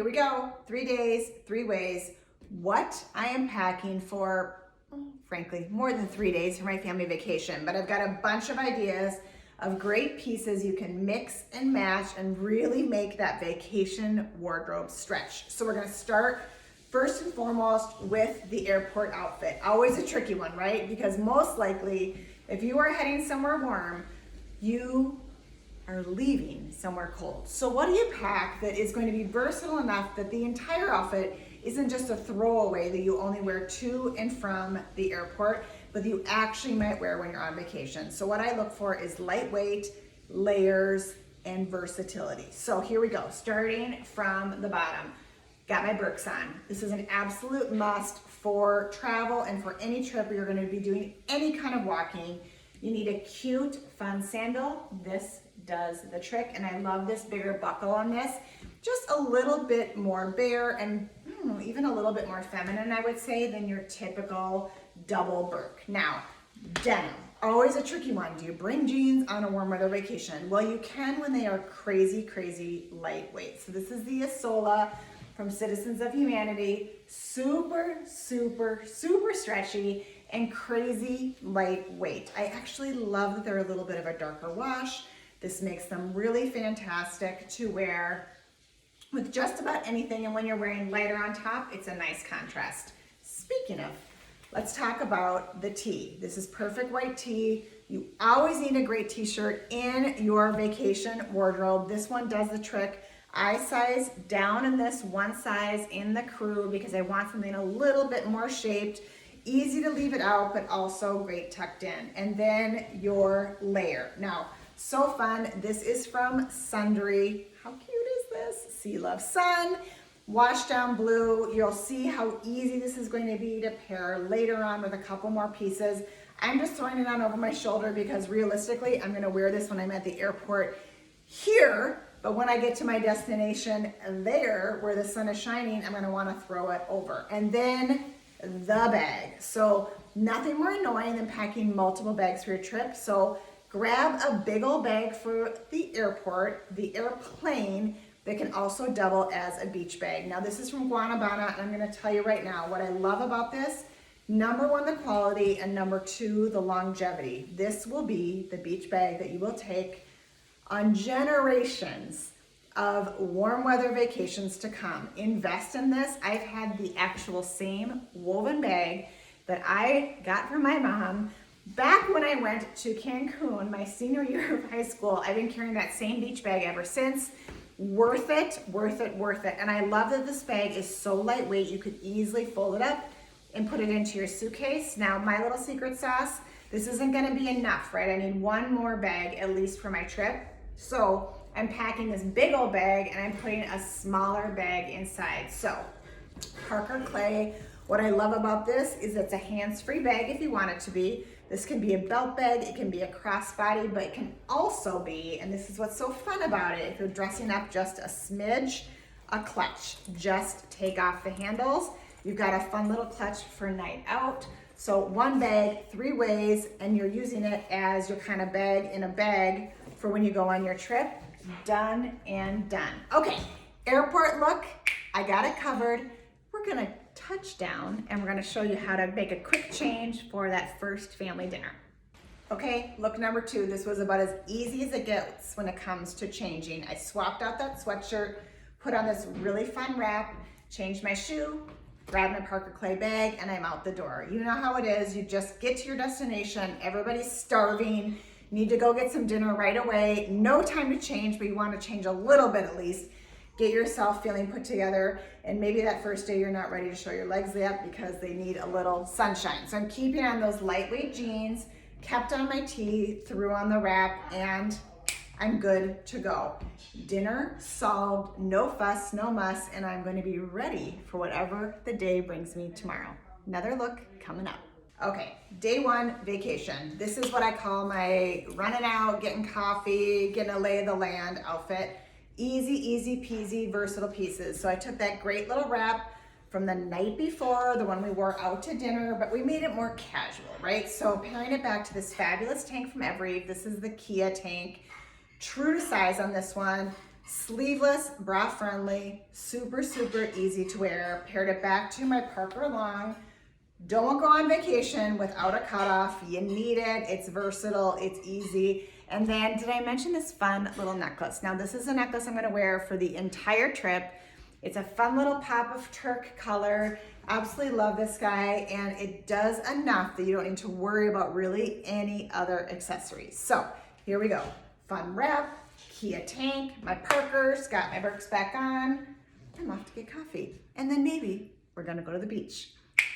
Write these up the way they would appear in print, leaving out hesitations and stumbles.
here we go. 3 days, 3 ways. What I am packing for, frankly, more than 3 days for my family vacation, but I've got a bunch of ideas of great pieces you can mix and match and really make that vacation wardrobe stretch. So we're gonna start first and foremost with the airport outfit. Always a tricky one, right? Because most likely, if you are heading somewhere warm, you are leaving somewhere cold. So what do you pack that is going to be versatile enough that the entire outfit isn't just a throwaway that you only wear to and from the airport, but that you actually might wear when you're on vacation? So what I look for is lightweight, layers, and versatility. So here we go, starting from the bottom. Got my Birks on. This is an absolute must for travel and for any trip where you're gonna be doing any kind of walking. You need a cute, fun sandal. This does the trick, and I love this bigger buckle on this. Just a little bit more bare and even a little bit more feminine, I would say, than your typical double Birk. Now, denim, always a tricky one. Do you bring jeans on a warm weather vacation? Well, you can when they are crazy, crazy lightweight. So this is the Isola from Citizens of Humanity. Super, super, super stretchy and crazy lightweight. I actually love that they're a little bit of a darker wash. This makes them really fantastic to wear with just about anything, and when you're wearing lighter on top, it's a nice contrast. Speaking of, let's talk about the tee. This is perfect white tee. You always need a great t-shirt in your vacation wardrobe. This one does the trick. I size down in this one size in the crew because I want something a little bit more shaped, easy to leave it out, but also great tucked in. And then your layer. Now, so fun. This is from Sundry. How cute is this? Sea Love Sun, wash down blue. You'll see how easy this is going to be to pair later on with a couple more pieces. I'm just throwing it on over my shoulder because realistically, I'm gonna wear this when I'm at the airport here, but when I get to my destination there, where the sun is shining, I'm gonna wanna throw it over. And then the bag. So nothing more annoying than packing multiple bags for your trip. So grab a big old bag for the airport, the airplane, that can also double as a beach bag. Now this is from Guanabana, and I'm gonna tell you right now, what I love about this, number one, the quality, and number two, the longevity. This will be the beach bag that you will take on generations of warm weather vacations to come. Invest in this. I've had the actual same woven bag that I got from my mom back when I went to Cancun my senior year of high school. I've been carrying that same beach bag ever since. Worth it, worth it, worth it. And I love that this bag is so lightweight, you could easily fold it up and put it into your suitcase. Now, my little secret sauce, this isn't gonna be enough, right? I need one more bag at least for my trip. So I'm packing this big old bag and I'm putting a smaller bag inside. So Parker Clay, what I love about this is it's a hands-free bag if you want it to be. This can be a belt bag, it can be a crossbody, but it can also be, and this is what's so fun about it, if you're dressing up just a smidge, a clutch. Just take off the handles. You've got a fun little clutch for night out. So one bag, 3 ways, and you're using it as your kind of bag in a bag for when you go on your trip. Done and done. Okay, airport look, I got it covered. We're gonna touch down and we're gonna show you how to make a quick change for that first family dinner. Okay, look number 2. This was about as easy as it gets when it comes to changing. I swapped out that sweatshirt, put on this really fun wrap, changed my shoe, grabbed my Parker Clay bag, and I'm out the door. You know how it is, you just get to your destination, everybody's starving, need to go get some dinner right away, no time to change, but you wanna change a little bit at least. Get yourself feeling put together, and maybe that first day you're not ready to show your legs yet because they need a little sunshine. So I'm keeping on those lightweight jeans, kept on my tee, threw on the wrap, and I'm good to go. Dinner solved, no fuss, no muss, and I'm going to be ready for whatever the day brings me tomorrow. Another look coming up. Okay, day 1, vacation. This is what I call my running out, getting coffee, getting a lay of the land outfit. Easy, easy peasy, versatile pieces. So I took that great little wrap from the night before, the one we wore out to dinner, but we made it more casual, right? So pairing it back to this fabulous tank from Evereve. This is the Kia tank. True to size on this one. Sleeveless, bra friendly, super, super easy to wear. Paired it back to my Parker Long. Don't go on vacation without a cutoff. You need it. It's versatile. It's easy. And then did I mention this fun little necklace? Now this is a necklace I'm going to wear for the entire trip. It's a fun little pop of turk color. Absolutely love this guy, and it does enough that you don't need to worry about really any other accessories. So here we go. Fun wrap, Kia tank, my Parkers, got my Birks back on. I'm off to get coffee. And then maybe we're gonna go to the beach.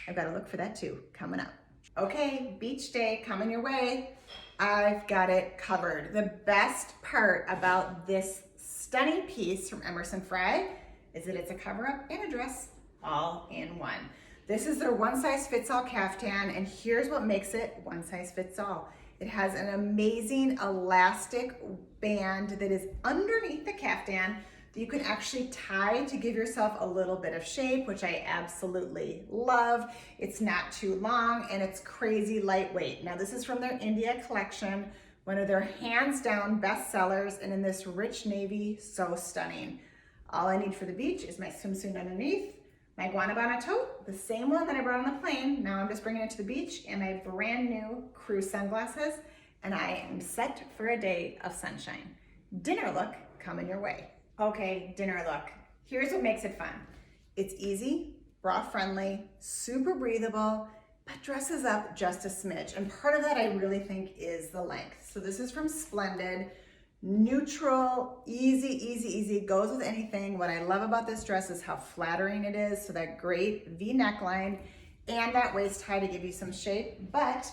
I've got to look for that too, coming up. Okay, beach day coming your way. I've got it covered. The best part about this stunning piece from Emerson Fry is that it's a cover-up and a dress all in one. This is their one-size-fits-all caftan, and here's what makes it one-size-fits-all. It has an amazing elastic band that is underneath the caftan that you can actually tie to give yourself a little bit of shape, which I absolutely love. It's not too long and it's crazy lightweight. Now this is from their India collection, one of their hands down best sellers, and in this rich navy, so stunning. All I need for the beach is my swimsuit underneath, my Guanabana tote, the same one that I brought on the plane. Now I'm just bringing it to the beach, and my brand new crew sunglasses, and I am set for a day of sunshine. Dinner look coming your way. Okay, dinner look. Here's what makes it fun. It's easy, bra friendly, super breathable, but dresses up just a smidge. And part of that I really think is the length. So this is from Splendid. Neutral, easy, goes with anything. What I love about this dress is how flattering it is. So that great V neckline and that waist high to give you some shape. But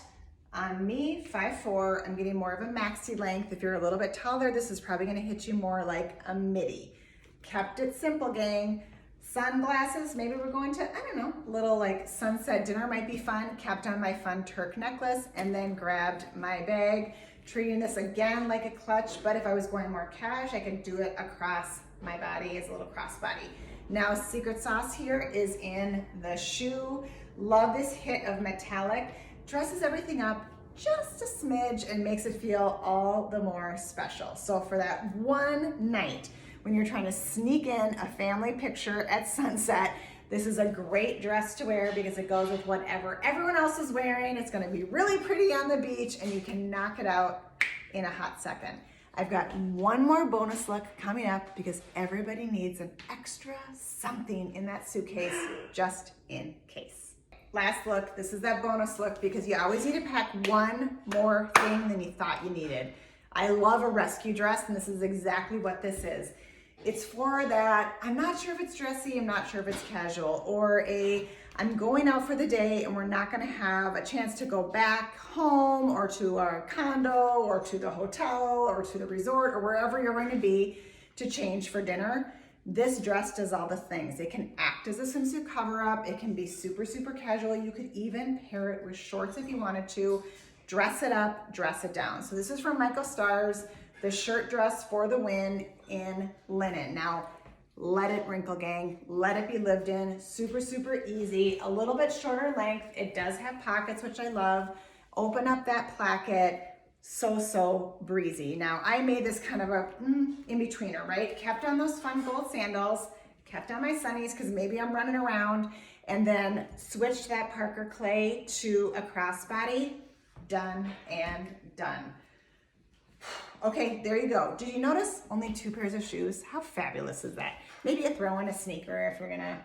on me, 5'4", I'm getting more of a maxi length. If you're a little bit taller, this is probably gonna hit you more like a midi. Kept it simple, gang. Sunglasses, maybe we're going to, I don't know, a little like sunset dinner might be fun. Kept on my fun Turk necklace and then grabbed my bag. Treating this again like a clutch, but if I was going more cash, I could do it across my body as a little crossbody. Now, secret sauce here is in the shoe. Love this hit of metallic. Dresses everything up just a smidge and makes it feel all the more special. So for that one night, when you're trying to sneak in a family picture at sunset, this is a great dress to wear because it goes with whatever everyone else is wearing. It's gonna be really pretty on the beach and you can knock it out in a hot second. I've got one more bonus look coming up because everybody needs an extra something in that suitcase just in case. Last look, this is that bonus look because you always need to pack one more thing than you thought you needed. I love a rescue dress and this is exactly what this is. It's for that, I'm not sure if it's dressy, I'm not sure if it's casual, or I'm going out for the day and we're not gonna have a chance to go back home or to our condo or to the hotel or to the resort or wherever you're going to be to change for dinner. This dress does all the things. It can act as a swimsuit cover up, it can be super, super casual. You could even pair it with shorts if you wanted to. Dress it up, dress it down. So this is from Michael Stars, the shirt dress for the win in linen. Now, let it wrinkle, gang. Let it be lived in. Super, super easy. A little bit shorter length. It does have pockets, which I love. Open up that placket. So breezy. Now, I made this kind of a in-betweener, right? Kept on those fun gold sandals. Kept on my sunnies because maybe I'm running around. And then switched that Parker Clay to a crossbody. Done and done. Okay, there you go. Did you notice only 2 pairs of shoes? How fabulous is that? Maybe you throw in a sneaker if you're gonna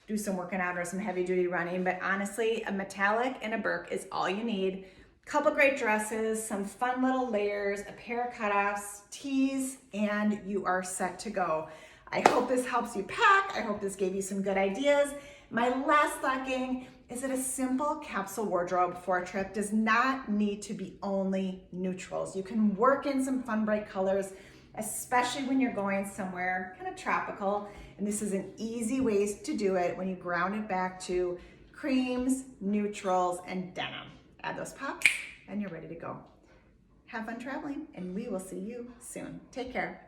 do some working out or some heavy duty running, but honestly, a metallic and a Birk is all you need. Couple great dresses, some fun little layers, a pair of cutoffs, tees, and you are set to go. I hope this helps you pack. I hope this gave you some good ideas. My last thought, gang, is that a simple capsule wardrobe for a trip does not need to be only neutrals. You can work in some fun bright colors, especially when you're going somewhere kind of tropical. And this is an easy way to do it when you ground it back to creams, neutrals, and denim. Add those pops and you're ready to go. Have fun traveling and we will see you soon. Take care.